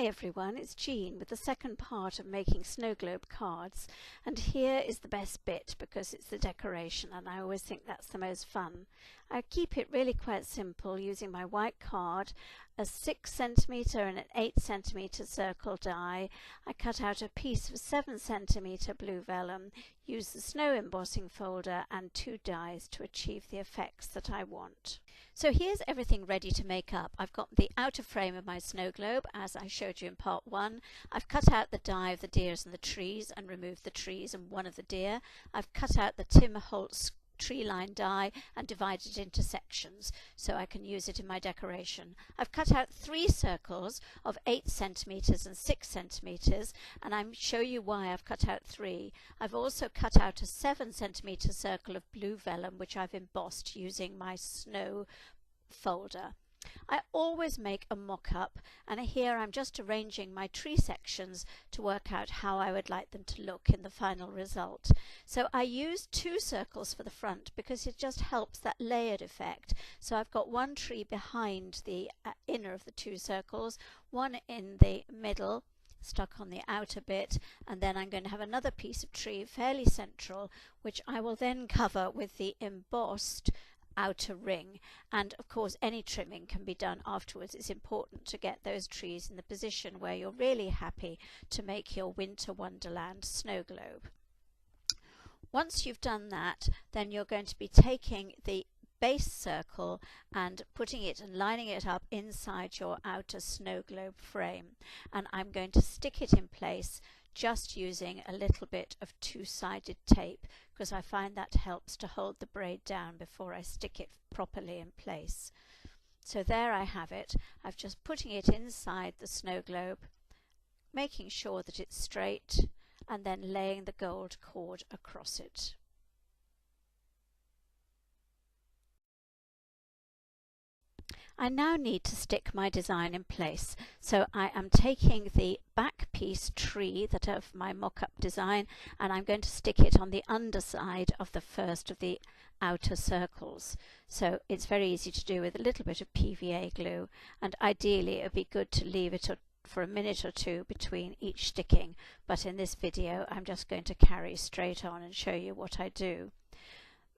Hi everyone, it's Jean with the second part of making snow globe cards, and here is the best bit because it's the decoration and I always think that's the most fun. I keep it really quite simple using my white card, a 6cm and an 8cm circle die. I cut out a piece of 7cm blue vellum, use the snow embossing folder and 2 dies to achieve the effects that I want. So here's everything ready to make up. I've got the outer frame of my snow globe as I showed you in part 1. I've cut out the die of the deers and the trees and removed the trees and one of the deer. I've cut out the Tim Holtz tree line die and divided it into sections so I can use it in my decoration. I've cut out 3 circles of 8cm and 6cm, and I'll show you why I've cut out 3. I've also cut out a 7cm circle of blue vellum which I've embossed using my snow folder. I always make a mock-up, and here I'm just arranging my tree sections to work out how I would like them to look in the final result. So I use 2 circles for the front because it just helps that layered effect. So I've got one tree behind the inner of the 2 circles, one in the middle stuck on the outer bit, and then I'm going to have another piece of tree fairly central which I will then cover with the embossed outer ring, and of course any trimming can be done afterwards. It's important to get those trees in the position where you're really happy to make your winter wonderland snow globe. Once you've done that, then you're going to be taking the base circle and putting it and lining it up inside your outer snow globe frame, and I'm going to stick it in place just using a little bit of 2-sided tape because I find that helps to hold the braid down before I stick it properly in place. So there I have it. I'm just putting it inside the snow globe, making sure that it's straight, and then laying the gold cord across it. I now need to stick my design in place, so I am taking the back piece tree that of my mock-up design and I'm going to stick it on the underside of the first of the outer circles. So it's very easy to do with a little bit of PVA glue, and ideally it would be good to leave it for a minute or 2 between each sticking, but in this video I'm just going to carry straight on and show you what I do.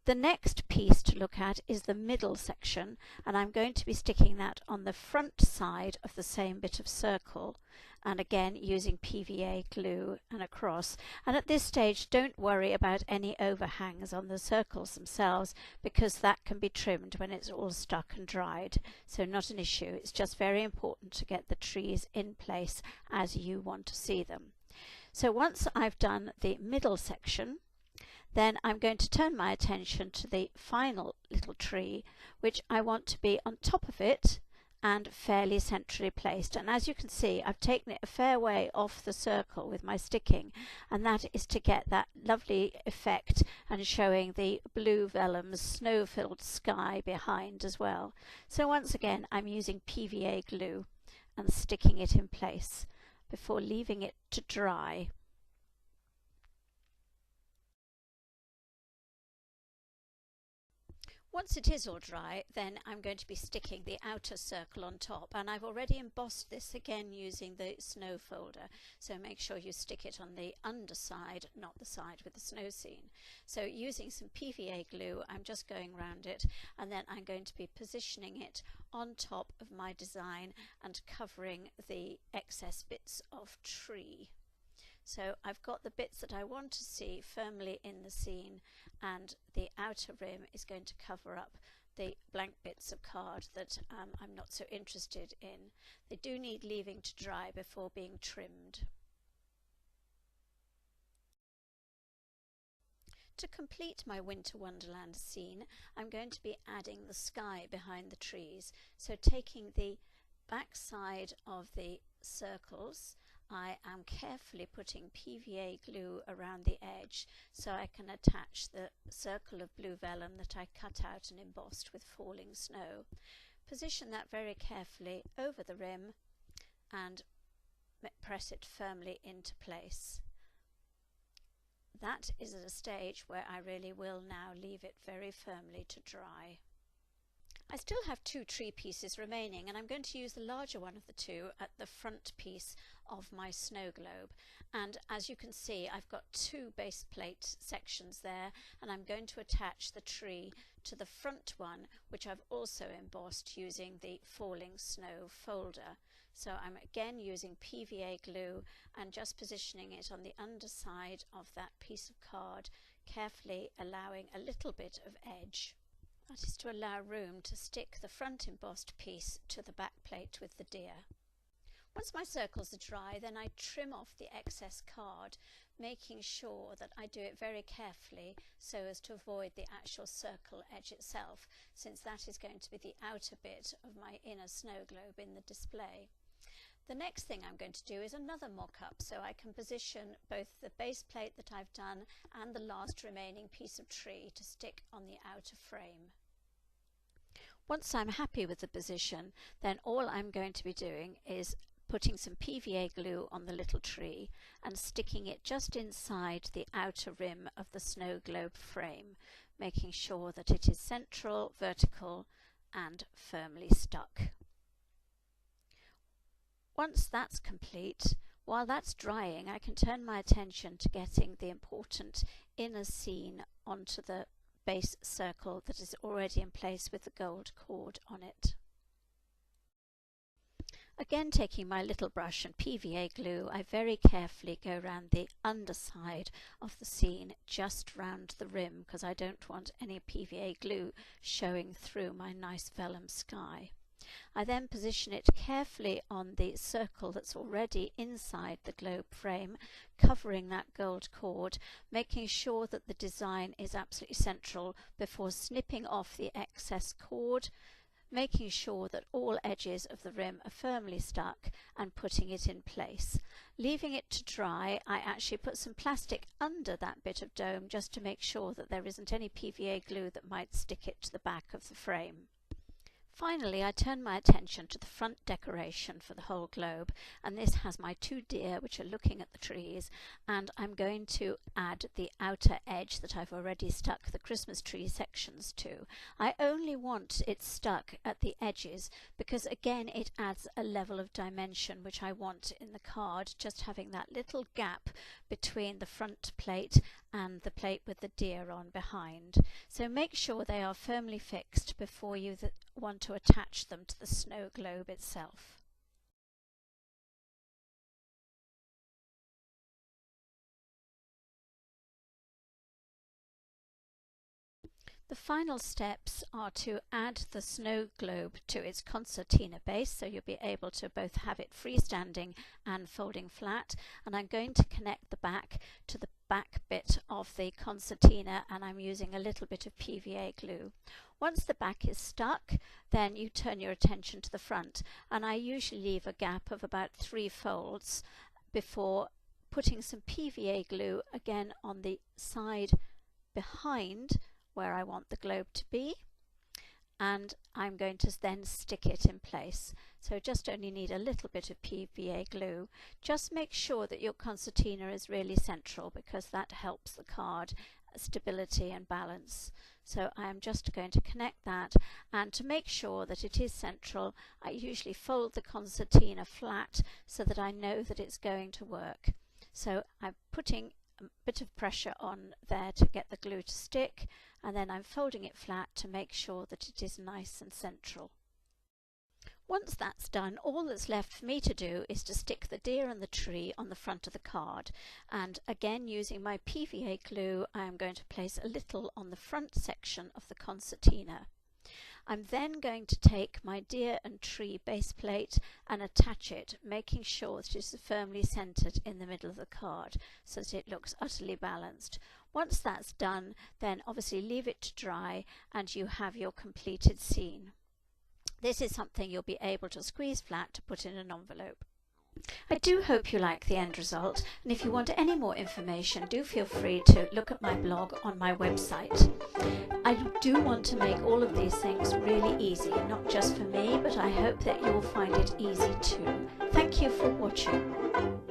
The next piece to look at is the middle section, and I'm going to be sticking that on the front side of the same bit of circle, and again using PVA glue and across. And at this stage don't worry about any overhangs on the circles themselves because that can be trimmed when it's all stuck and dried, so not an issue. It's just very important to get the trees in place as you want to see them. So once I've done the middle section, then I'm going to turn my attention to the final little tree, which I want to be on top of it and fairly centrally placed. And as you can see, I've taken it a fair way off the circle with my sticking, and that is to get that lovely effect and showing the blue vellum's snow-filled sky behind as well. So once again, I'm using PVA glue and sticking it in place before leaving it to dry. Once it is all dry, then I'm going to be sticking the outer circle on top, and I've already embossed this again using the snow folder, so make sure you stick it on the underside, not the side with the snow scene. So using some PVA glue, I'm just going around it, and then I'm going to be positioning it on top of my design and covering the excess bits of tree. So I've got the bits that I want to see firmly in the scene, and the outer rim is going to cover up the blank bits of card that I'm not so interested in. They do need leaving to dry before being trimmed. To complete my winter wonderland scene, I'm going to be adding the sky behind the trees. So taking the back side of the circles, I am carefully putting PVA glue around the edge so I can attach the circle of blue vellum that I cut out and embossed with falling snow. Position that very carefully over the rim and press it firmly into place. That is at a stage where I really will now leave it very firmly to dry. I still have 2 tree pieces remaining, and I'm going to use the larger one of the 2 at the front piece of my snow globe. And as you can see, I've got 2 base plate sections there, and I'm going to attach the tree to the front one, which I've also embossed using the falling snow folder. So I'm again using PVA glue and just positioning it on the underside of that piece of card, carefully allowing a little bit of edge. That is to allow room to stick the front embossed piece to the back plate with the deer. Once my circles are dry, then I trim off the excess card, making sure that I do it very carefully so as to avoid the actual circle edge itself, since that is going to be the outer bit of my inner snow globe in the display. The next thing I'm going to do is another mock-up, so I can position both the base plate that I've done and the last remaining piece of tree to stick on the outer frame. Once I'm happy with the position, then all I'm going to be doing is putting some PVA glue on the little tree and sticking it just inside the outer rim of the snow globe frame, making sure that it is central, vertical and firmly stuck. Once that's complete, while that's drying, I can turn my attention to getting the important inner scene onto the base circle that is already in place with the gold cord on it. Again, taking my little brush and PVA glue, I very carefully go around the underside of the scene, just round the rim, because I don't want any PVA glue showing through my nice vellum sky. I then position it carefully on the circle that's already inside the globe frame, covering that gold cord, making sure that the design is absolutely central before snipping off the excess cord, making sure that all edges of the rim are firmly stuck and putting it in place. Leaving it to dry, I actually put some plastic under that bit of dome just to make sure that there isn't any PVA glue that might stick it to the back of the frame. Finally, I turn my attention to the front decoration for the whole globe, and this has my 2 deer which are looking at the trees, and I'm going to add the outer edge that I've already stuck the Christmas tree sections to. I only want it stuck at the edges because again it adds a level of dimension which I want in the card, just having that little gap between the front plate and the plate with the deer on behind. So make sure they are firmly fixed before you want to attach them to the snow globe itself. The final steps are to add the snow globe to its concertina base, so you'll be able to both have it freestanding and folding flat, and I'm going to connect the back to the back bit of the concertina, and I'm using a little bit of PVA glue. Once the back is stuck, then you turn your attention to the front, and I usually leave a gap of about 3 folds before putting some PVA glue again on the side behind where I want the globe to be, and I'm going to then stick it in place. So just only need a little bit of PVA glue. Just make sure that your concertina is really central because that helps the card stability and balance. So I am just going to connect that, and to make sure that it is central, I usually fold the concertina flat so that I know that it's going to work. So I'm putting a bit of pressure on there to get the glue to stick, and then I'm folding it flat to make sure that it is nice and central. Once that's done, all that's left for me to do is to stick the deer and the tree on the front of the card, and again using my PVA glue I am going to place a little on the front section of the concertina. I'm then going to take my deer and tree base plate and attach it, making sure that it is firmly centered in the middle of the card so that it looks utterly balanced. Once that's done, then obviously leave it to dry and you have your completed scene. This is something you'll be able to squeeze flat to put in an envelope. I do hope you like the end result, and if you want any more information, do feel free to look at my blog on my website. I do want to make all of these things really easy, not just for me, but I hope that you will find it easy too. Thank you for watching.